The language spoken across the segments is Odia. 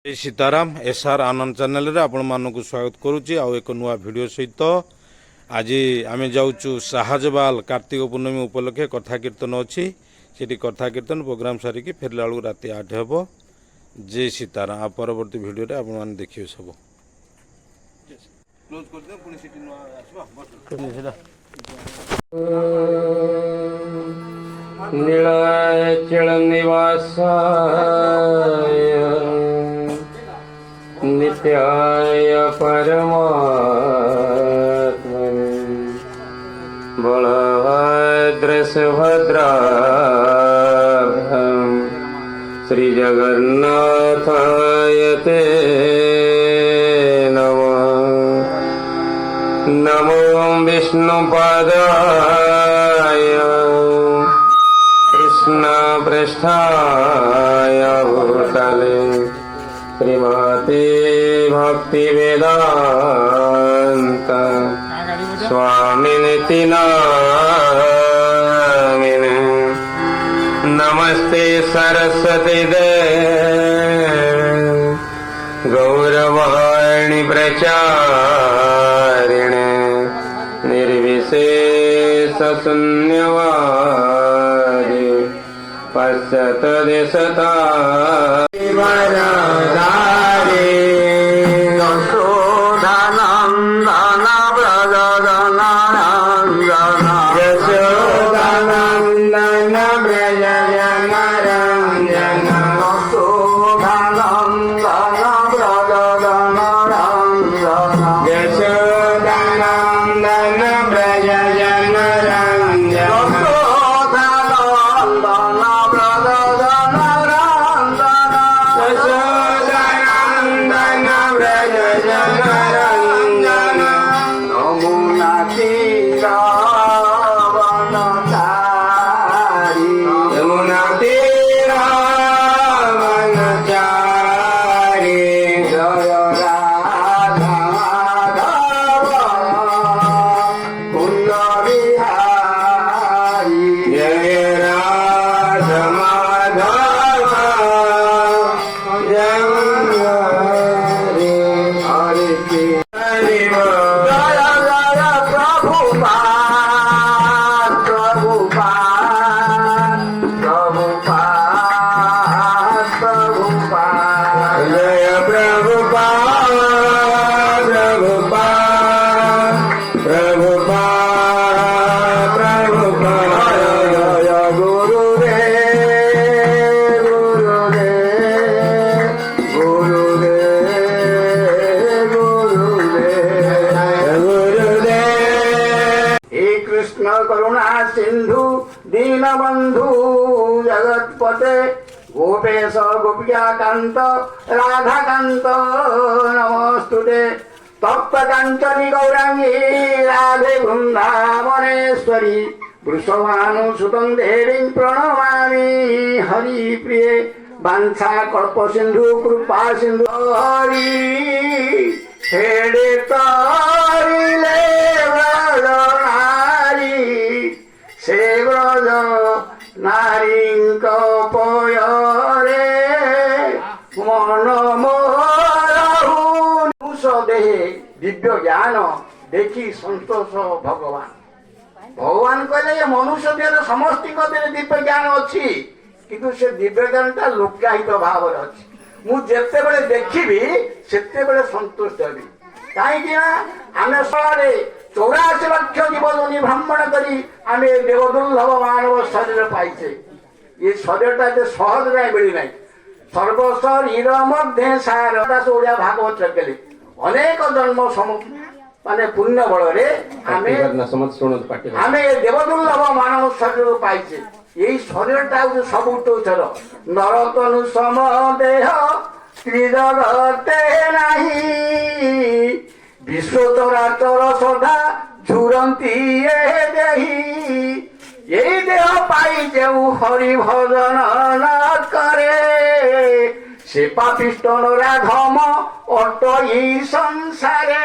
जय सीताराम एसआर आनंद चैनल रे आपण मानक स्वागत करुच्ची आउ एक नुआ वीडियो सहित आज आम जाऊँ साहजवाल कार्तिक पूर्णमी उपलक्षे कथा कीर्तन अच्छी से कथा कीर्तन प्रोग्राम सारिकी फेरला बेलू राति 8 हे। जय सीताराम आ परवर्ती वीडियो रे आपण माने देखिए सब क्लोज कर दे पुनी सिटी नुआ आसबा नीलाचल निवासाय नित्याय परमात्मने बलभद्र सुभद्राभ्यां श्री जगन्नाथाय ते नमो विष्णुपादाय कृष्ण पृष्ठाय भूतले श्रीमते भक्ति वेदांत स्वामिनिति नामिने नमस्ते सरस्वती देवी गौरवाणी प्रचारिणे निर्विशेष शून्यवादी पश्चात देशता वरदारे यशोदानन्दन व्रजजनरञ्जन यशोदानन्दन व्रजजनरञ्जन यशोदानन्दन व्रजजनरञ्जन यशोदानन्दन करुणा सिंधु दीनबंधु जगतपते गोपेश गोपिकांत राधाकांत नमस्तुते तप्त कांचनी गौरांगी राधे वृंदावनेश्वरी वृषभानुसुतं देवीं प्रणमामि हरि प्रिये वांछा कल्प सिंधु कृपा सिंधु हरि हेडे तारिले से ब्रज नारीक पयरे मन मोहु देहे दिव्य ज्ञान देखी संतोष भगवान भगवान कहले ये मनुष्य देह समस्त दिव्य ज्ञान अच्छी किंतु से दिव्य ज्ञान टा लुकायित भाव अच्छी मुझे देखी सेते संतुष्ट हेबी कहीं आम सड़े 84 लक्ष जीवजनी भ्रमण करी आम देवदुर्लभ मानव शरीर पाइचे ये शरीर सहज नहीं मिली ना सर्वशरीर मध्य सार ओडिया भागवत कहले अनेक जन्म माने पुण्य बल आम देवदुर्लभ मानव शरीर पाइचे यही शरीर सबुठ नरतनु सम देह त्रिजगते नहीं विश्व चराचर सदा झुरंती यही देह पाई जो हरि भजन न करे से पापिष्ट नराधम अट संसारे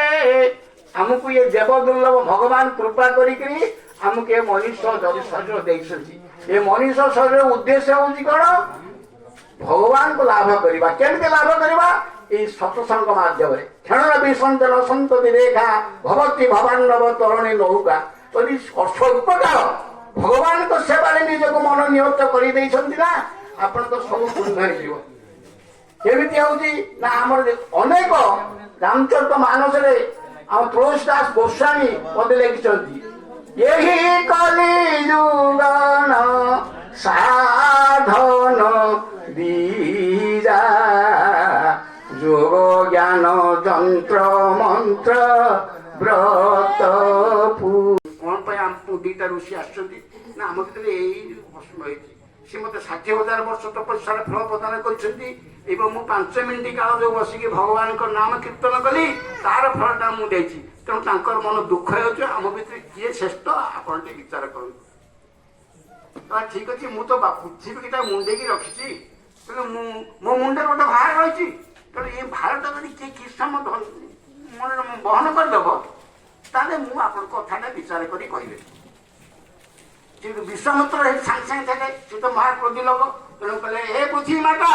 आमको ये देवदुर्लभ भगवान कृपा करी आमको ये मनुष्य जदि शरीर देखी ये मनुष्य शरीर उद्देश्य हूँ कौन भगवान को लाभ करवा केमती लाभ करवा ସତ୍ସଙ୍ଗ ମାଧ୍ୟମରେ କ୍ଷଣର ବିସଞ୍ଜନ ସନ୍ତତି ରେଖା ଭବତୀ ଭବାଣ୍ଡବ ତରଣୀ ନୌକା ଯଦି ସ୍ୱଳ୍ପ କାଳ ଭଗବାନଙ୍କ ସେବାରେ ନିଜକୁ ମନ ନିହତ କରିଦେଇଛନ୍ତି ନା ଆପଣଙ୍କ ସବୁ ପୁଣ୍ୟ ହେଇଯିବ। କେମିତି ହଉଛି ନା ଆମର ଅନେକ ରାମଚରିତ ମାନସରେ ଆମ ତୁଳସୀ ଦାସ ଗୋସ୍ୱାମୀ ପଦେ ଲେଖିଛନ୍ତି ଏହି କଲି ଯୁଗନ ସାଧନ ବୀଜା ଯୋଗ ଜ୍ଞାନ ଯନ୍ତ୍ର ମନ୍ତ୍ର ବ୍ରତ କଣ ପାଇଁ ଆମକୁ ଦିଟା ଋଷି ଆସିଛନ୍ତି ନା ଆମ ଭିତରେ ଏଇ ପ୍ରଶ୍ନ ହେଇଛି। ସେ ମତେ 60,000 ବର୍ଷ ତପସ୍ୟାର ଫଳ ପ୍ରଦାନ କରିଛନ୍ତି ଏବଂ ମୁଁ 5 ମିନିଟ୍ କାଳ ଯୋଉ ବସିକି ଭଗବାନଙ୍କ ନାମ କୀର୍ତ୍ତନ କଲି ତାର ଫଳଟା ମୁଁ ଦେଇଛି। ତେଣୁ ତାଙ୍କର ମନ ଦୁଃଖ ହେଉଛି ଆମ ଭିତରେ କିଏ ଶ୍ରେଷ୍ଠ ଆପଣ ଟିକେ ବିଚାର କରନ୍ତୁ। ଠିକ ଅଛି ମୁଁ ତ ପୃଥିବୀଟା ମୁଣ୍ଡେଇକି ରଖିଛି ତେଣୁ ମୁଁ ମୋ ମୁଣ୍ଡରେ ଗୋଟେ ଭାର ରହିଛି ତେଣୁ ଏ ଭାରଟା ଯଦି କିଏ କିଛି ସମୟ ବହନ କରିଦେବ ତାହେଲେ ମୁଁ ଆପଣଙ୍କ କଥାଟା ବିଚାର କରି କହିବି। କିନ୍ତୁ ବିଶ୍ୱାମିତ୍ର ସାଙ୍ଗେ ସାଙ୍ଗେ ଥିଲେ ସେ ତ ମହାକ୍ରୋଧୀ ଲୋକ ତେଣୁ କହିଲେ ହେ ପୃଥିବୀ ମାତା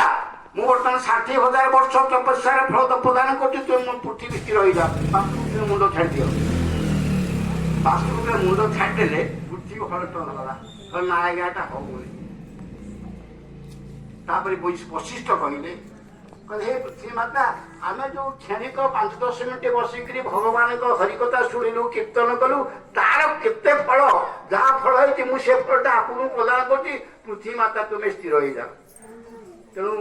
ମୁଁ ବର୍ତ୍ତମାନ 60,000 ବର୍ଷ ତପସ୍ୟାର ଫଳ ତ ପ୍ରଦାନ କରୁଛି ତୁମେ ମୋ ପୃଥିବୀ ସ୍ଥିର ହେଇଯାଅ ବାସ୍ତୁରେ ମୁଣ୍ଡ ଛାଡ଼ିଦିଅ। ବାସ୍ତୁରେ ମୁଣ୍ଡ ଛାଡ଼ିଦେଲେ ପୃଥିବୀ ହଳଟ ଗଲା ନା ଆଜ୍ଞାଟା ହଉନି। ତାପରେ ବଶିଷ୍ଠ କହିଲେ ହେ ପୃଥିବୀ ମାତା ଆମେ ଯୋଉ କ୍ଷଣିକ 5-10 ମିନିଟ୍ ବସିକିରି ଭଗବାନଙ୍କ ହରିକଥା ଶୁଣିଲୁ କୀର୍ତ୍ତନ କଲୁ ତାର କେତେ ଫଳ ଯାହା ଫଳ ହେଇଛି ମୁଁ ସେ ଫଳଟା ଆପଣଙ୍କୁ ପ୍ରଦାନ କରୁଛି ପୃଥିବୀ ମାତା ତୁମେ ସ୍ଥିର ହେଇଯାଅ। ତେଣୁ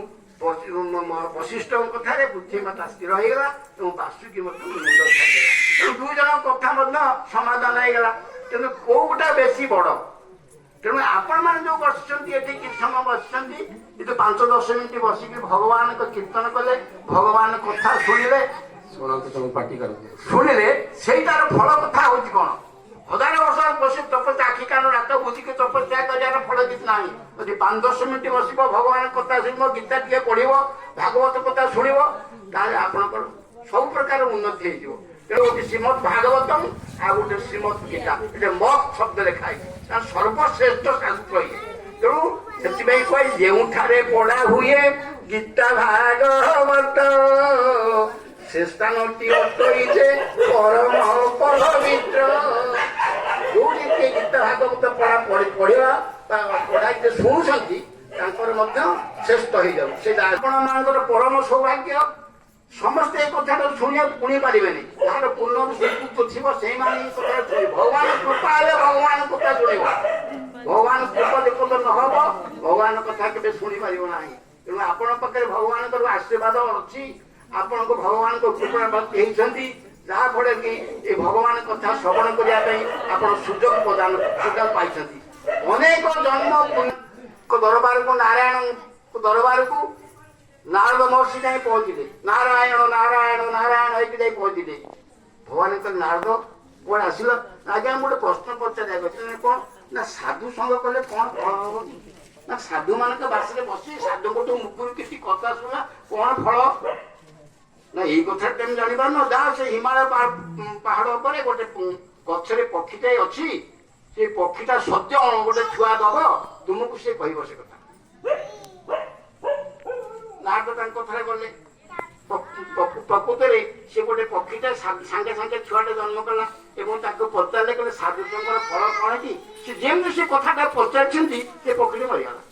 ବଶିଷ୍ଠଙ୍କ କଥାରେ ପୃଥିବୀ ମାତା ସ୍ଥିର ହେଇଗଲା ଏବଂ ବାସୁକି ମଧ୍ୟ ମୁଣ୍ଡ ଛାଡ଼ିଦେଲା। ତେଣୁ 2 ଜଣଙ୍କ କଥା ମଧ୍ୟ ସମାଧାନ ହେଇଗଲା। ତେଣୁ କୋଉଟା ବେଶୀ ବଡ? ତେଣୁ ଆପଣମାନେ ଯୋଉ ବସିଛନ୍ତି ଏଠି କିଛି ସମୟ ବସିଛନ୍ତି କିନ୍ତୁ 5-10 ମିନିଟ୍ ବସିକି ଭଗବାନଙ୍କ କୀର୍ତ୍ତନ କଲେ ଭଗବାନ କଥା ଶୁଣିଲେ ଶୁଣିଲେ ସେଇଟାର ଫଳ କଥା ହଉଛି କଣ? 1000 ବର୍ଷ ବସି ତପସ୍ୟା ଆଖି କାନ ରାତ ବୁଝିକି ତପସ୍ୟା କରିବାର ଫଳ କିଛି ନାହିଁ। ଯଦି 5-10 ମିନିଟ୍ ବସିବ ଭଗବାନଙ୍କ କଥା ଶୁଣିବ ଗୀତା ଟିକେ ପଢିବ ଭାଗବତ କଥା ଶୁଣିବ ତାହେଲେ ଆପଣଙ୍କର ସବୁ ପ୍ରକାର ଉନ୍ନତି ହେଇଯିବ। ତେଣୁ ଗୋଟେ ଶ୍ରୀମଦ୍ ଭାଗବତମ ଆଉ ଗୋଟେ ଶ୍ରୀମଦ୍ ଗୀତା ଏଠି ମତ ଶବ୍ଦ ଲେଖା ହେଇଛି ସର୍ବଶ୍ରେଷ୍ଠ ଶାସ୍ତ୍ର ଇଏ। ତେଣୁ ସେଥିପାଇଁ କହି ଯେଉଁଠାରେ ପଢା ହୁଏ ଗୀତା ଭାଗବତ ସେ ସ୍ଥାନଟି ଅଟଇଛେ ପରମ ପବିତ୍ର। ଯୋଉଠି କିଏ ଗୀତା ଭାଗବତ ପଢିବା ପଢା ଶୁଣୁଛନ୍ତି ତାଙ୍କର ମଧ୍ୟ ଶ୍ରେଷ୍ଠ ହେଇଯାଉ। ସେଇଟା ଆପଣ ମାନଙ୍କର ପରମ ସୌଭାଗ୍ୟ। ସମସ୍ତେ ଏ କଥାଟା ଶୁଣିବାକୁ ଶୁଣି ପାରିବେନି ଯାହାର ପୂର୍ଣ୍ଣରୁ ଶ୍ରୀକୃତ ଥିବ ସେଇମାନେ ଏ କଥା ଶୁଣିବ। ଭଗବାନ କୃପା ହେଲେ ଭଗବାନ କଥା ଶୁଣିବ। ଭଗବାନ କୃପା ଯେପର୍ଯ୍ୟନ୍ତ ନ ହବ ଭଗବାନ କଥା କେବେ ଶୁଣି ପାରିବ ନାହିଁ। ତେଣୁ ଆପଣଙ୍କ ପାଖରେ ଭଗବାନଙ୍କର ଆଶୀର୍ବାଦ ଅଛି। ଆପଣଙ୍କୁ ଭଗବାନଙ୍କ କୃପା ହେଇଛନ୍ତି ଯାହା ଫଳରେ କି ଏ ଭଗବାନ କଥା ଶ୍ରବଣ କରିବା ପାଇଁ ଆପଣ ସୁଯୋଗ ପାଇଛନ୍ତି। ଅନେକ ଜନ୍ମ ଦରବାରକୁ ନାରାୟଣଙ୍କ ଦରବାରକୁ ନାରଦ ମହର୍ଷି ଯାଇ ପହଞ୍ଚିଲେ। ନାରାୟଣ ନାରାୟଣ ନାରାୟଣ ହେଇକି ଯାଇ ପହଞ୍ଚିଲେ। ଭଗବାନ କହିଲେ ନାରଦ କୁଆଡେ ଆସିଲ? ଆଜ୍ଞା ମୁଁ ଗୋଟେ ପ୍ରଶ୍ନ ପଚାରିବାକୁ ଅଛି। କଣ ନା ସାଧୁ ସଙ୍ଗ କଲେ କଣ ଫଳ ହବ? ନା ସାଧୁ ମାନଙ୍କ ବାସରେ ବସି ସାଧୁଙ୍କଠୁ ମୁଖରୁ କିଛି କଥା ଶୁଣିଲା କଣ ଫଳ? ନା ଏଇ କଥା ତମେ ଜାଣିପାରୁନ? ଯାହା ସେ ହିମାଳୟ ପାହାଡ ଉପରେ ଗୋଟେ ଗଛରେ ପକ୍ଷୀଟାଏ ଅଛି। ସେ ପକ୍ଷୀଟା ସତ୍ୟ ଗୋଟେ ଛୁଆ ଦବ ତୁମକୁ ସେ କହିବ ସେ କଥା। ନାରଦ ତାଙ୍କ କଥାରେ ଗଲେ। ପ୍ରକୃତରେ ସେ ଗୋଟେ ପକ୍ଷୀଟା ସାଙ୍ଗେ ସାଙ୍ଗେ ଛୁଆଟେ ଜନ୍ମ କଲା ଏବଂ ତାକୁ ପଚାରିଲେ କହିଲେ ସାଧୁଙ୍କର ଫଳ କଣ କି? ସେ ଯେମିତି ସେ କଥାଟା ପଚାରିଛନ୍ତି ସେ ପକ୍ଷୀଟି ମରିଗଲା।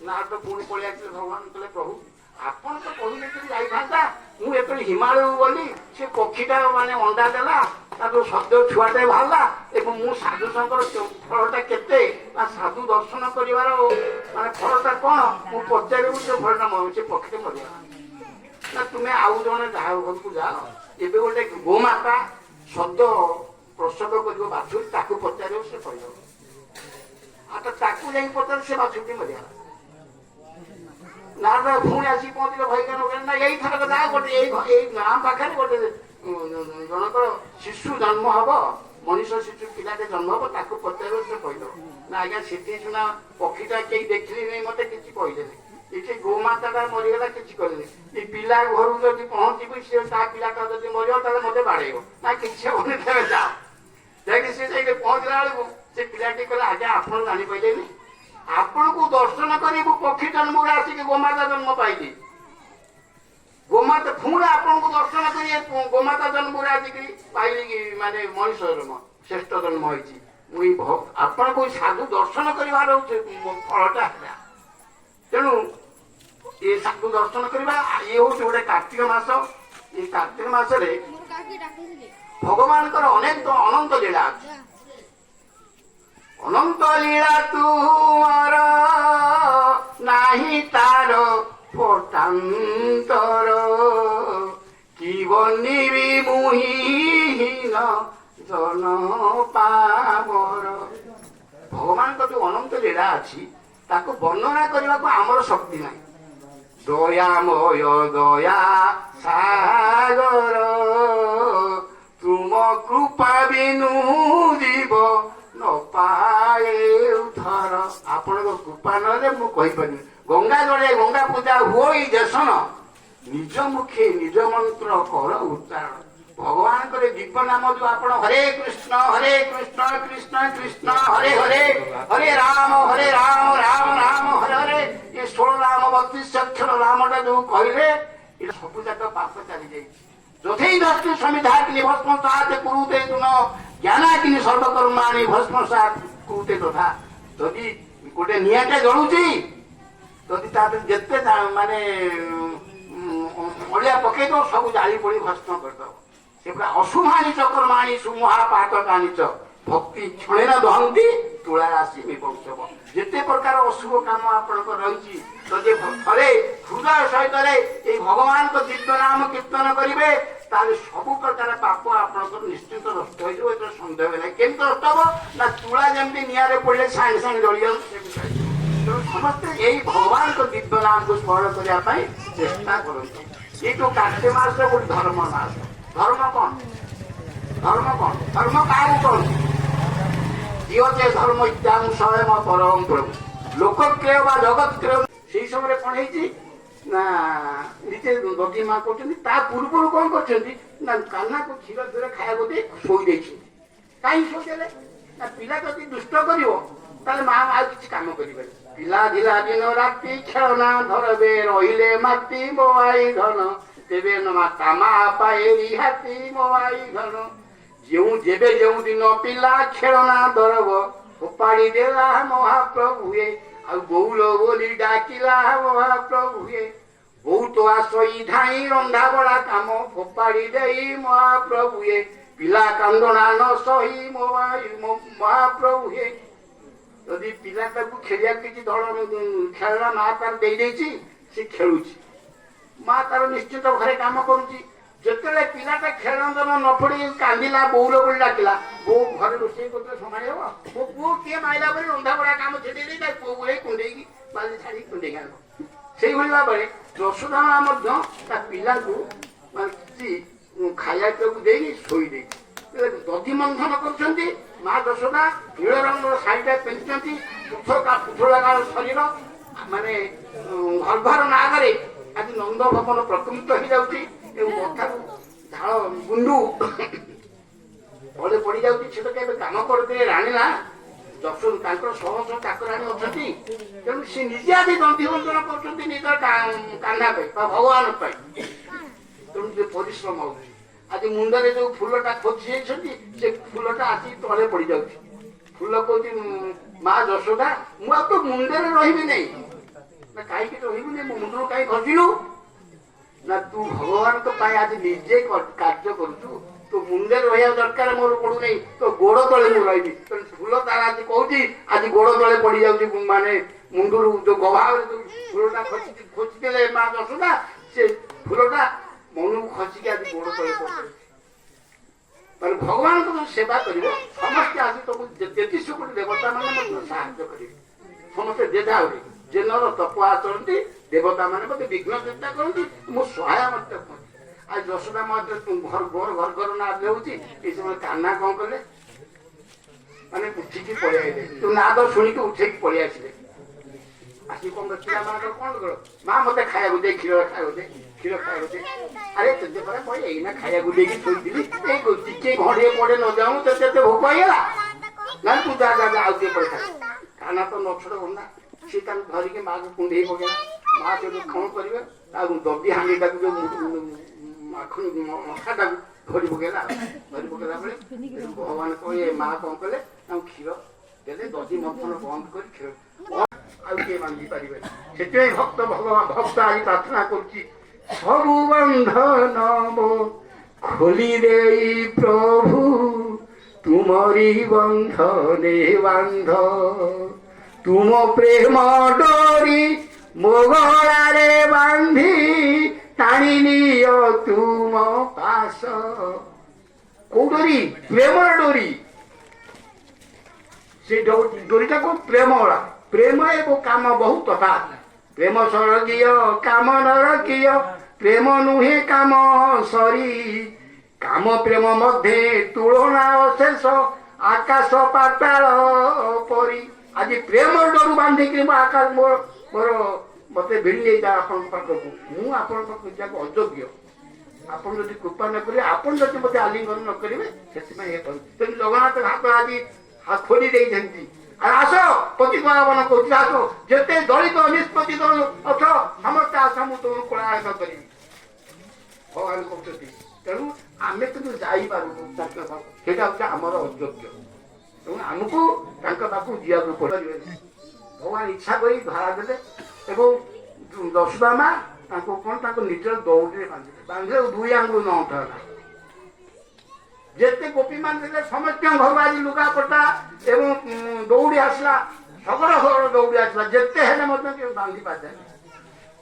ନାରଦ ପୁଣି ପଳେଇ ଆସିଲେ। ଭଗବାନ କହିଲେ ପ୍ରଭୁ ଆପଣ ତ କହିଲେ ଯାଇଥାନ୍ତା ମୁଁ ଯେତେବେଳେ ହିମାଳୟକୁ ଗଲି ସେ ପକ୍ଷୀଟା ମାନେ ଅଣ୍ଡା ଦେଲା ତାକୁ ସଦ୍ୟ ଛୁଆଟେ ବାହାରିଲା ଏବଂ ମୁଁ ସାଧୁ ଶଙ୍କର ଫଳଟା କେତେ ନା ସାଧୁ ଦର୍ଶନ କରିବାର ମାନେ ଫଳଟା କଣ ମୁଁ ପଚାରିବୁ ସେ ଫଳଟା ସେ ପକ୍ଷୀଟେ ମରିଗଲା। ନା ତୁମେ ଆଉ ଜଣେ ଯାହା ଘରକୁ ଯାଅ ଏବେ ଗୋଟେ ଗୋମାତା ସଦ୍ୟ ପ୍ରସବ କରିବ ବାଛୁରୀ ତାକୁ ପଚାରିବ ସେ କହିବ। ତାକୁ ଯାଇ ପଚାରି ସେ ବାଛୁରୀଟି ମରିଗଲା। ନାରଦ ପୁଣି ଆସିକି ପହଞ୍ଚିଲେ ଭୟଙ୍କର ନା ଏଇଥରକ ଯାଅ ଗୋଟେ ଏଇ ଗାଁ ପାଖରେ ଗୋଟେ ଜଣଙ୍କର ଶିଶୁ ଜନ୍ମ ହବ ମଣିଷ ଶିଶୁ ପିଲାଟେ ଜନ୍ମ ହବ ତାକୁ ପଚାରିବ ସେ କହିଦବ। ନା ଆଜ୍ଞା ସେଠି ସିନା ପକ୍ଷୀଟା କେହି ଦେଖିଲି ନାହିଁ ମତେ କିଛି କହିଲେନି। ଏଠି ଗୋମାତାଟା ମରିଗଲା କିଛି କହିଲେନି। ଏ ପିଲା ଘରୁ ଯଦି ପହଞ୍ଚିବି ସେ ତା ପିଲାଟା ଯଦି ମରିବ ତାହେଲେ ମତେ ବାଡେଇବ। ନା କିଛି ହବନି ତମେ ଯାଅ। ଯାଇକି ସେ ଯାଇକି ପହଞ୍ଚିଲା ବେଳକୁ ସେ ପିଲାଟି କହିଲା ଆଜ୍ଞା ଆପଣ ଜାଣିପାରିଲେନି ଆପଣଙ୍କୁ ଦର୍ଶନ କରି ମୁଁ ପକ୍ଷୀ ଜନ୍ମରେ ଆସିକି ଗୋମାତା ଜନ୍ମ ପାଇଲି। ଗୋମାତା ପୁଣି ଆପଣଙ୍କୁ ଦର୍ଶନ କରି ଗୋମାତା ଜନ୍ମରେ ଆସିକି ପାଇଲି କି ମାନେ ମଣିଷ ଜନ୍ମ ଶ୍ରେଷ୍ଠ ଜନ୍ମ ହେଇଛି। ମୁଁ ଆପଣଙ୍କୁ ସାଧୁ ଦର୍ଶନ କରିବାର ଫଳଟା ହେଲା। ତେଣୁ ଏ ସାଧୁ ଦର୍ଶନ କରିବା ଇଏ ହଉଛି ଗୋଟେ କାର୍ତ୍ତିକ ମାସ। ଏଇ କାର୍ତ୍ତିକ ମାସରେ ଭଗବାନଙ୍କର ଅନେକ ଅନନ୍ତ ଲୀଳା ଅଛି। ଅନନ୍ତ ଲୀଳା ତୁମର ନାହିଁ ତାର ପଟାନ୍ତର, କି ବନିବି ମୁହିହୀନ ଜନ ପାବର। ଭଗବାନଙ୍କ ଯୋଉ ଅନନ୍ତ ଲୀଳା ଅଛି ତାକୁ ବର୍ଣ୍ଣନା କରିବାକୁ ଆମର ଶକ୍ତି ନାହିଁ। ଦୟାମୟ ଦୟା ସାଗର, ତୁମ କୃପା ବିନୁ ଜୀବ ନ ପାଏ ଉଦ୍ଧାର। ଆପଣଙ୍କ କୃପା ନହେଲେ ମୁଁ କହିପାରିବି। ଗଙ୍ଗା ଜଳେ ଗଙ୍ଗା ପୂଜା ହୁଏ ଦେଶନ, ନିଜ ମୁଖେ ନିଜ ମନ୍ତ୍ର କର ଉଚ୍ଚାରଣ। ଭଗବାନଙ୍କର ଦିବ୍ୟ ନାମ ଯୋଉ ଆପଣ ହରେ କୃଷ୍ଣ କୃଷ୍ଣ କୃଷ୍ଣ ହରେ ହରେ, ହରେ ରାମ ରାମ ରାମ ହରେ ହରେ, ଏ 16 ନାମ 32 ଅକ୍ଷର ନାମଟା ଯୋଉ କହିଲେ ଏ ସବୁ ଯାକ ପାପ ଚାଲିଯାଇଛି। ଯଥେଇ ଦୃଷ୍ଟି ସମିଧାକିନି ଭସ୍ମସାତ୍ କୁରୁତେ ତୁନ, ଜ୍ଞାନାକିନି ସର୍ବକର୍ମାଣି ଭସ୍ମସାତ୍ କୁରୁତେ ତଥା। ଯଦି ଗୋଟେ ନିଆଁଟା ଜଳୁଛି, ଯଦି ତା ଯେତେ ମାନେ ଅଳିଆ ପକେଇଦବ ସବୁ ଜାଳି ପୋଡ଼ି ଭସ୍ମ କରିଦବ। ସେ ପୁରା ଅଶୁଭାଣି ଚକର୍ମାଣି ସୁମହାପାତକାନିଚ, ଭକ୍ତି କ୍ଷଣେନ ଦହନ୍ତି ତୁଳା ରାଶି ବିଭଂସବ। ଯେତେ ପ୍ରକାର ଅଶୁଭ କାମ ଆପଣଙ୍କର ରହିଛି, ଯଦି ଥରେ ହୃଦୟ ସହିତରେ ଏଇ ଭଗବାନଙ୍କ ଦିବ୍ୟ ନାମ କୀର୍ତ୍ତନ କରିବେ, ତାହେଲେ ସବୁ ପ୍ରକାର ପାପ ଆପଣଙ୍କର ନିଶ୍ଚିତ ନଷ୍ଟ ହୋଇଯିବ। ଏଥିରେ ସନ୍ଦେହ ନାହିଁ। କେମିତି ନଷ୍ଟ ହବ ନା ତୁଳା ଯେମିତି ନିଆଁରେ ପଡ଼ିଲେ ସାଙ୍ଗେ ସାଙ୍ଗେ ଜଳିଯାଉଛି ସେମିତି। ତେଣୁ ସମସ୍ତେ ଏଇ ଭଗବାନଙ୍କ ଦିବ୍ୟ ନାମକୁ ସ୍ମରଣ କରିବା ପାଇଁ ଚେଷ୍ଟା କରନ୍ତି। ଏଇ ଯୋଉ କାର୍ତ୍ତିକ ମାସ ଗୋଟେ ଧର୍ମ ମାସ। ଧର୍ମ କଣ? ଧର୍ମ କଣ? ଧର୍ମ କାହାକୁ କହନ୍ତି? ଯିଏ ଯେ ଧର୍ମ ଇତ୍ୟାମ ସ୍ୱୟଂ ପରମ ପ୍ରଭୁ। ଲୋକକ୍ରିୟ ବା ଜଗତ୍କ୍ରିୟ ସେଇ ସମୟରେ କଣ ହେଇଛି ନା ନିଜେ ଦଧି ମା କରୁଛନ୍ତି। ତା ପୂର୍ବରୁ କଣ କରୁଛନ୍ତି ନା କାହ୍ନାକୁ କ୍ଷୀର କ୍ଷୀର ଖାଇବାକୁ ଦେଇ ଶୋଇ ଦେଇଛନ୍ତି। କାହିଁକି ଶୋଇଦେଲେ ନା ପିଲା ଯଦି ଦୁଷ୍ଟ କରିବ ତାହେଲେ ମା ଆଉ କିଛି କାମ କରିବେନି। ପିଲା ଧିଲା ଦିନ ରାତି ଖେଳନା ଧରବେ, ରହିଲେ ମାଟି ମୋ ଆଇ ଧନ, ତେବେ ମାତା ମା ପାଏ ରିହାତି ମୋ ଆଇ ଧନ। ଯେବେ ଯେଉଁ ଦିନ ପିଲା ଖେଳନା ଧରବ, ଫୋପାଡ଼ି ଦେଲା ମହାପ୍ରଭୁଏ, ଆଉ ଗୌର ବୋଲି ଡାକିଲା ମହାପ୍ରଭୁଏ। ବହୁତ ଆସଇ ଧାଇଁ ରନ୍ଧା ବଢା କାମ, ଫୋପାଡ଼ି ଦେଇ ମହାପ୍ରଭୁଏ, ପିଲା କାନ୍ଦଣା ନ ସହି ମହାପ୍ରଭୁଏ। ଯଦି ପିଲାଟାକୁ ଖେଳିବାକୁ କିଛି ଦଳ ଖେଳନା ମା ତାର ଦେଇଦେଇଛି, ସେ ଖେଳୁଛି, ମା ତାର ନିଶ୍ଚିତ ଘରେ କାମ କରୁଛି। ଯେତେବେଳେ ପିଲାଟା ଖେଳନା ନ ପଡି କାନ୍ଦିଲା, ବୋଉର ବୋଲି ଡାକିଲା, ବୋଉ ଘରେ ରୋଷେଇ କରୁଥିଲେ ସମ୍ଭାଳି ହବ? ମୋ ପୁଅ କିଏ ମାଇଲା ବୋଲି ରନ୍ଧା ବଢା କାମ ଛେଦେଇ ଦେଇ ତା ପୁଅ ଗୁଡେ କୁଣ୍ଡେଇକି ବାଲି ଛାଡିକି କୁଣ୍ଡେଇକି ଆଣିବ। ସେଇଭଳି ଭାବରେ ଯଶୋଦା ମା ମଧ୍ୟ ତା ପିଲାଙ୍କୁ କିଛି ଖାଇବା ପିଇବାକୁ ଦେଇକି ଶୋଇ ଦେଇଛି। ଦଧି ମନ୍ଥନ କରୁଛନ୍ତି। ମା ଯଶୋଦା ନୀଳ ରଙ୍ଗର ଶାଢୀଟା ପିନ୍ଧିଛନ୍ତି, ପୁଥୁଳାକାର ଶରୀର, ମାନେ ଗର୍ଭର ନାଗରେ ଆଜି ନନ୍ଦ ଭବନ ପ୍ରକମ୍ପିତ ହେଇଯାଉଛି ଏବଂ କଥାରୁ ଝାଳ ଗୁଣ୍ଡୁ ତଳେ ପଡିଯାଉଛି। ସେ ତ କେବେ କାମ କରିଥିଲେ ରାଣୀ ନା ଯଶୋଦା, ତାଙ୍କର ଶହ ଶହ ଚାକରାଣୀ ଅଛନ୍ତି। ତେଣୁ ସେ ନିଜେ ଆଜି ଦଧି ମନ୍ଥନ କରୁଛନ୍ତି ନିଜର କାହ୍ନା ପାଇଁ ବା ଭଗବାନ ପାଇଁ। ତେଣୁ ଯେ ପରିଶ୍ରମ ହଉଛି। ଆଜି ମୁଣ୍ଡରେ ଯୋଉ ଫୁଲଟା ଖୋଜି ଯାଇଛନ୍ତି, ସେ ଫୁଲଟା ଆସି ତଳେ ପଡିଯାଉଛି। ଫୁଲ କହୁଛି ମା ଯଶୋଦା, ମୁଁ ଆଉ ତ ମୁଣ୍ଡରେ ରହିବି ନାହିଁ। ନା କାହିଁକି ରହିବୁନି? ମୋ ମୁଣ୍ଡରୁ କାହିଁ ଖସିଲୁ? ନା ତୁ ଭଗବାନଙ୍କ ପାଇଁ ଆଜି ନିଜେ କାର୍ଯ୍ୟ କରୁଛୁ, ତୁ ମୁଣ୍ଡରେ ରହିବା ଦରକାର ମୋର ପଡୁନାହିଁ, ତୋ ଗୋଡ ତଳେ ମୁଁ ରହିବି। ଫୁଲ ତାର ଆଜି କହୁଛି ଆଜି ଗୋଡ ତଳେ ପଡିଯାଉଛି। ମାନେ ମୁଣ୍ଡରୁ ଯୋଉ ଗଭାବରେ ଯୋଉ ଫୁଲଟା ଖୋଜିଥିଲେ ମା ଯଶୋଦା, ସେ ଫୁଲଟା ମନକୁ ଖସିକି ଆଜି ଗୋଡ ତଳେ ପଡୁଛି। ମାନେ ଭଗବାନଙ୍କ ସେବା କରିବ, ସମସ୍ତେ ଆଜି ତମକୁ 33 କୋଟି ଦେବତା ମାନେ ମଧ୍ୟ ସାହାଯ୍ୟ କରିବେ। ସମସ୍ତେ ଯେଝା ହୁଏ ଯେ ନର ତପ ଆଚରନ୍ତି, ଦେବତା ମାନେ ମଧ୍ୟ ବିଘ୍ନ ଚିନ୍ତା କରନ୍ତି, ମୁଁ ସହାୟ ମଧ୍ୟ କୁହନ୍ତି। ଆଉ ଯଶୋଦା ମଧ୍ୟ ଘର ନାଦ ହେଉଛି। ଏଇ ସମୟ କାହ୍ନା କଣ କଲେ, ମାନେ ଉଠିକି ପଳେଇ ଆଇଲେ। ତୁ ନାଦ ଶୁଣିକି ଉଠେଇକି ପଳେଇ ଆସିଲେ। ଆସି କଣ ପିଲା ମାନଙ୍କର କଣ କର, ମା ମତେ ଖାଇବାକୁ ଦେ, କ୍ଷୀର ଖାଇବାକୁ ଦେ, କ୍ଷୀର ଖାଇବାକୁ ଦେ। ଆରେ ତେତେ ପରା କହି ଏଇନା ଖାଇବାକୁ ଦେଇକି ଶୋଇଥିଲି, ଏଇ ଟିକେ ଘଡ଼ିଏ ପଡେ ନ ଯାଉ ତେତେ ଭୋକ ହେଇଗଲା ନା, ତୁ ଯା ଯା ଆଉ ଟିକେ ପଡେ ଖା। କାହ୍ନା ତ ନଛଡ଼ ବନ୍ଧା, ସେ ତାକୁ ଧରିକି ମାକୁ କୁଣ୍ଡେଇ ପକେଇଲା। ମା ଯଦି କ'ଣ କରିବେ ତାକୁ ଦବି ହାଣ୍ଡିଟାକୁ ଯୋଉ ମାଖନ ମଥାଟାକୁ ଧରି ପକେଇଲା ବେଳେ ଭଗବାନ କହେ ମା କ'ଣ କଲେ ତାଙ୍କୁ କ୍ଷୀର ଦେଲେ ଦଧି ମନ୍ଥନ ବନ୍ଦ କରି କ୍ଷୀର ଆଉ କିଏ ବାନ୍ଧି ପାରିବେ। ସେଥିପାଇଁ ଭକ୍ତ ଆଜି ପ୍ରାର୍ଥନା କରୁଛି ସବୁ ବନ୍ଧନ ଖୋଲି ଦେଇ ପ୍ରଭୁ ତୁମରି ବନ୍ଧନେ ବାନ୍ଧ ତୁମ ପ୍ରେମ ଡୋରି ମୋ ଗଳାରେ ବାନ୍ଧି টানি নিও তুম পাশ। কোন ডোরি? প্রেমর ডোরি। সেই ডোরিটাকে প্রেম বলা। প্রেম এবং কাম বহু তফাৎ। প্রেম স্বর্গীয় কাম নরকীয় প্রেম নুহে কাম সরি কাম প্রেম মধ্যে তুলনা অশেষ আকাশ পাতাল পরি। আজ প্রেমর ডোরু বাঁধিকি আকাশ মোর মতো ভিড়ি নেইতা আপনার পাখক মু আপনার পাখক যাকে অযোগ্য আপনার যদি কৃপা ন করিবে আপনার যদি মতো আলিঙ্গন ন করিবে সেপাই এ করুন। তেমনি জগন্নাথ হাত আজ হাত খোলি দিয়েছেন আর আস প্রতিপাবন করছি আস যেতে দলিত নিষ্পতিত অথ সমস্ত আশা মু তোমার কোলাহল করি ভগবান করছেন। তেমন আমি কিন্তু যাইপারুনু তাঙ্ক পাখ সেটা হচ্ছে আমার অযোগ্য তেমন আমি তাঙ্ক পাখু যাওয়া পড়বে। ভগবান ইচ্ছা করে ধরা দেলে এবং যশোদা মা তাଙ୍କୁ କ'ଣ ତାଙ୍କୁ ନିଜର ଦୌଡ଼ିରେ ବାନ୍ଧିଲେ ବାନ୍ଧିଲେ ଦୁଇ ଆଙ୍ଗୁଳି ନ ଉଠାଇଲା। ଯେତେ ଗୋପୀମାନେ ଥିଲେ ସମସ୍ତଙ୍କ ଘରୁ ଆଜି ଲୁଗାପଟା ଏବଂ ଦୌଡ଼ି ଆସିଲା ଶଗଡ଼ ଦୌଡ଼ି ଆସିଲା ଯେତେ ହେଲେ ମଧ୍ୟ କେବେ ବାନ୍ଧି ପାରିଲେନି।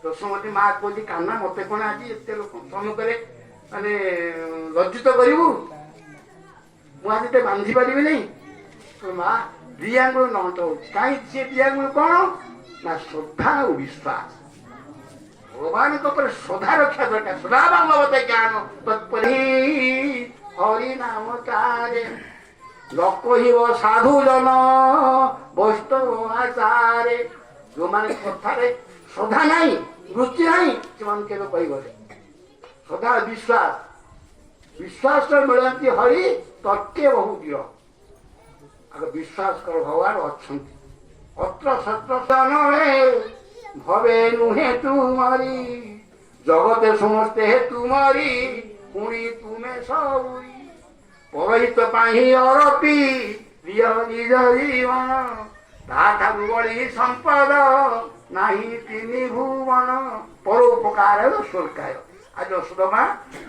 ଯଶୋମତୀ ମା କହୁଛି କାହ୍ନା ମତେ କ'ଣ ଆଜି ଏତେ ଲୋକ ସମ୍ମୁଖରେ ମାନେ ଲଜ୍ଜିତ କରିବୁ ମୁଁ ଆଜି ଏତେ ବାନ୍ଧି ପାରିବି ନାହିଁ। ମା ଦି ଆଙ୍ଗୁଳି ନ ଉଠାଉଛି କାହିଁକି ସେ ଦି ଆଙ୍ଗୁଳି କ'ଣ ନା ଶ୍ରଦ୍ଧା ଆଉ ବିଶ୍ୱାସ। ଭଗବାନଙ୍କ ଉପରେ ଶ୍ରଦ୍ଧା ରକ୍ଷା ଦରକାର। ସଦା ଭଗବତ ଜ୍ଞାନ ତତ୍ପରି ହରି ନାମ ତାରେ ନ କହିବ ସାଧୁ ଜନ ବୈଷ୍ଣବ ଆଚାରେ। ଯୋଉମାନେ କଥାରେ ଶ୍ରଦ୍ଧା ନାହିଁ ରୁଚି ନାହିଁ ସେମାନେ କେବେ କହିବନି। ଶ୍ରଦ୍ଧା ବିଶ୍ୱାସ ବିଶ୍ୱାସରେ ମିଳନ୍ତି ହରି ତର୍କେ ବହୁ ଦୂର। ଆଗ ବିଶ୍ୱାସ କର ଭଗବାନ ଅଛନ୍ତି। ଅତ୍ର ସତ୍ୟ ভবে নুহে তুমারি জগতে সমস্তে তুমারি পুরি তুমে সবুরি পরহিত পাহি অরপি প্রিয় নিজ জীবন তাঠারু বলি সম্পদ নাহি তিনি ভুবন পরোপকার স্বর্গায়। আজ যশোদা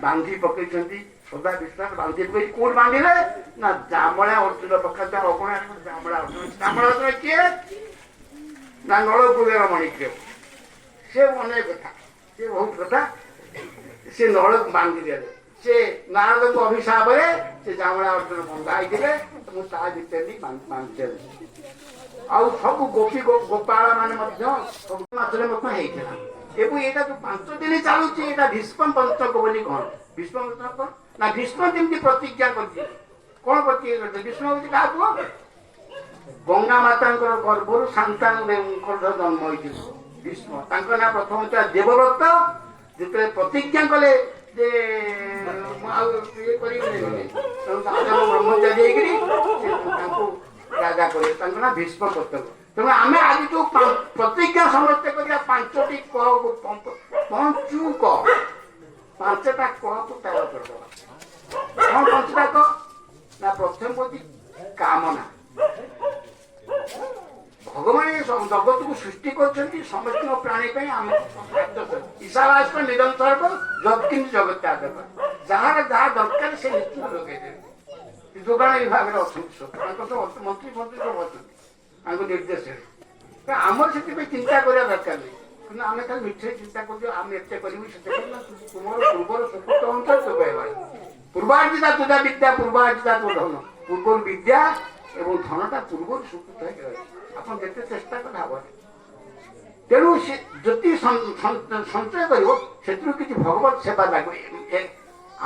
বান্ধি পকাইଛନ୍ତି সদা বিশ্বাস বান্ধি পকাই কোন বান্ধিলে না জামলা অর্জুন পক্ষে অগଣା জামলা অর্জুন কিଏ ନା ନଳକୂଳର ମଣିକ୍ୟ। ସେ ଅନେକ କଥା ସେ ବହୁତ କଥା ସେ ନଳକୁ ବାନ୍ଧି ଦେଲେ। ସେ ନାରଦଙ୍କ ଅଭିଶାପରେ ସେ ଜାମଳା ଅର୍ଜୁନ ବନ୍ଧା ହେଇଥିଲେ ମୁଁ ତା ଭିତରେ ବାନ୍ଧିଦେଲି। ଆଉ ସବୁ ଗୋପୀ ଗୋପାଳ ମାନେ ମଧ୍ୟ ସବୁ ମାସରେ ମଧ୍ୟ ହେଇଥିଲା। ଏବଂ ଏଇଟା ଯୋଉ 5 ଦିନ ଚାଲୁଛି ଏଇଟା ଭୀଷ୍ମ ପଞ୍ଚକ ବୋଲି କଣ? ଭୀଷ୍ମ ପଞ୍ଚକ କଣ ନା ଭୀଷ୍ମ ଯେମିତି ପ୍ରତିଜ୍ଞା କରିଥିଲେ। କଣ ପ୍ରତିଜ୍ଞା କରିଥିଲେ? ଭୀଷ୍ମ ହଉଛି କାହା ପୁଅ? ଗଙ୍ଗା ମାତାଙ୍କର ଗର୍ଭରୁ ଶାନ୍ତାଙ୍କର ଜନ୍ମ ହୋଇছিল ଭୀଷ୍ମ। ତାଙ୍କ ନାଁ ପ୍ରଥମ ଥିଲା ଦେବବ୍ରତ। ଯେତେବେଳେ ପ୍ରତିଜ୍ଞା କଲେ ଯେ ଆଉ ଇଏ କରିବେନି ତେଣୁ ବ୍ରହ୍ମଚାରୀ ହେଇକିରି ତାଙ୍କୁ ରାଜା କଲେ ତାଙ୍କ ନାଁ ଭୀଷ୍ମ ପଞ୍ଚକ। ତେଣୁ ଆମେ ଆଜି ଯୋଉ ପ୍ରତିଜ୍ଞା ସମସ୍ତେ କରିବା 5ଟି କକୁ ପଞ୍ଚୁକ 5ଟା କକୁ ତାର କରିଦେବା। କଣ 5ଟା କ ନା ପ୍ରଥମ ହଉଛି କାମନା। ଭଗବାନ ଜଗତକୁ ସୃଷ୍ଟି କରିଛନ୍ତି ସମସ୍ତ ପ୍ରାଣୀ ପାଇଁ ଆମ ଈଶାବାସ ନିରନ୍ତର ଯତ୍କିନ୍ତି ଜଗତ ଆଦର ଯାହାର ଯାହା ଦରକାର ସେ ନିଶ୍ଚିତ ଯୋଗାଇଦେବେ। ଯୋଗାଣ ବିଭାଗରେ ଅଛନ୍ତି ସବୁ ତାଙ୍କ ସବୁ ମନ୍ତ୍ରୀ ଫନ୍ତ୍ରୀ ସବୁ ଅଛନ୍ତି ତାଙ୍କ ନିର୍ଦ୍ଦେଶରେ। ଆମର ସେଥିପାଇଁ ଚିନ୍ତା କରିବା ଦରକାର ନାହିଁ। କିନ୍ତୁ ଆମେ ଖାଲି ମିଠରେ ଚିନ୍ତା କରୁଛୁ ଆମେ ଏତେ କରିବୁ ସେତେ କରିବୁ। ତୁମର ପୂର୍ବର ସୁକୃତ ଅନୁସାରେ ଯୋଗ ହେବା। ପୂର୍ବାର୍ଜିତା ତୁଦା ବିଦ୍ୟା ପୂର୍ବାର୍ଜିତା ତୁ ଧନ। ପୂର୍ବରୁ ବିଦ୍ୟା ଏବଂ ଧନଟା ପୂର୍ବରୁ ସୁକୃତ ହେଇକି ରହିଛି। ଆପଣ ଯେତେ ଚେଷ୍ଟା କଲେ ହବନି। ତେଣୁ ସେ ଯଦି ସଞ୍ଚୟ କରିବ ସେଥିରୁ କିଛି ଭଗବତ ସେବା ଲାଗିବ।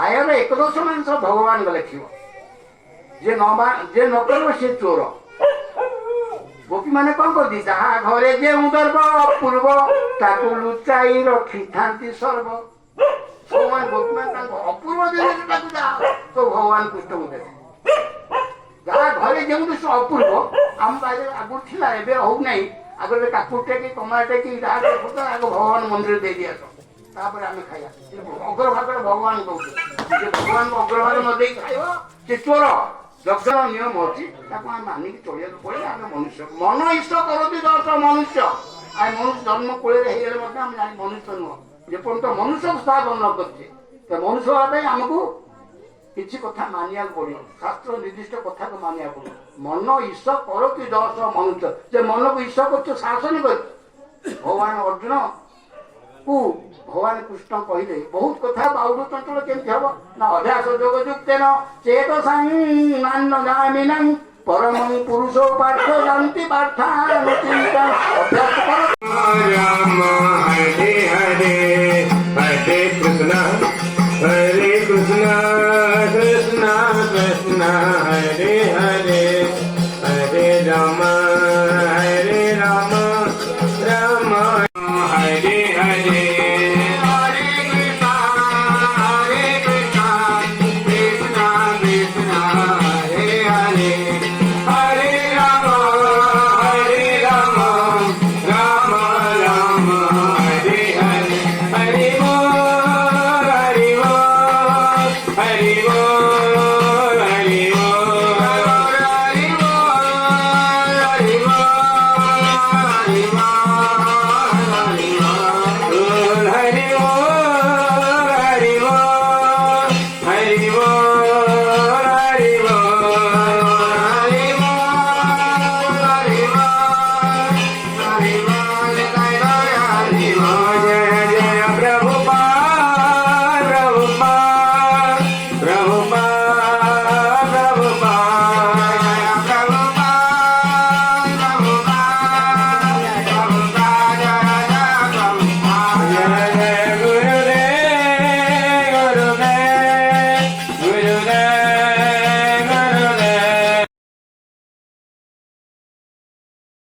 ଆୟର 1/10 ଭଗବାନ ଲେଖିବ। ଯେ ନ କରିବ ସେ ଚୋର। ଗୋପୀମାନେ କଣ କରନ୍ତି? ଯାହା ଘରେ ଯେଉଁ ଦର୍ବ ଅପୂର୍ବ ତାକୁ ଲୁଚାଇ ରଖିଥାନ୍ତି ସର୍ବ। ସବୁମାନେ ଗୋପୀମାନେ ତାଙ୍କ ଅପୂର୍ବ ଜିନିଷଟାକୁ ଯାହା ସବୁ ଭଗବାନ କୃଷ୍ଣଙ୍କୁ ଦେବେ। ଯାହା ଘରେ ଯେଉଁ ଦୃଶ୍ୟ ଅପୂର୍ବ ଆମ ବାଡ଼ିରେ ଆଗରୁ ଥିଲା ଏବେ ହଉନାହିଁ। ଆଗରେ କାକୁଟେ କି ଟମାଟେ କି ଯାହା ଆଗ ଭଗବାନ ମନ୍ଦିର ଦେଇ ଦିଆସ ତାପରେ ଆମେ ଖାଇବା ଅଗ୍ରଭାଗରେ ଭଗବାନ ଦଉଛୁ ଯେ ଭଗବାନଙ୍କୁ ଅଗ୍ରଭାଗ ନ ଦେଇ ଖାଇବ ସେ ଚୋର ଯଜ୍ଞର ନିୟମ ଅଛି ତାକୁ ଆମେ ମାନିକି ଚଳିବାକୁ ପଡିବ ଆମେ ମନୁଷ୍ୟ ମନ ଇଷ୍ଟ କରନ୍ତି ଦଶ ମନୁଷ୍ୟ ଆଉ ମନୁଷ୍ୟ ଜନ୍ମ କୂଳରେ ହେଇଗଲେ ମଧ୍ୟ ଆମେ ଜାଣି ମନୁଷ୍ୟ ନୁହଁ ଯେପର୍ଯ୍ୟନ୍ତ ମନୁଷ୍ୟ ସ୍ଥାପନ ନ କରିଛେ ତ ମନୁଷ୍ୟ ହେବା ପାଇଁ ଆମକୁ କିଛି କଥା ମାନିବାକୁ ପଡିବ ଶାସ୍ତ୍ର ନିର୍ଦ୍ଦିଷ୍ଟ କଥାକୁ ମାନିବାକୁ ପଡିବ ମନ ଇଷ କରନ୍ତି ଦଶ ମନୁଷ୍ୟ ଯେ ମନକୁ ଇଷ କରୁଛୁ ଶାସନ କରୁଛୁ ଭଗବାନ ଅର୍ଜୁନ କୁ ଭଗବାନ କୃଷ୍ଣ କହିଲେ ବହୁତ କଥା ବାଉଡ ଚଞ୍ଚଳ କେମିତି ହବ ନା ଅଭ୍ୟାସ ଯୋଗ ଯୁକ୍ତେନ ଚେତ ସାଙ୍ଗ ପରମ ପୁରୁଷ ପାର୍ଥ ଜାନ୍ତି ପାର୍ଥାନୁଚିନ୍ତା ଅଭ୍ୟାସ କର राम हरे हरे हरे कृष्णा कृष्णा कृष्णा हरे हरे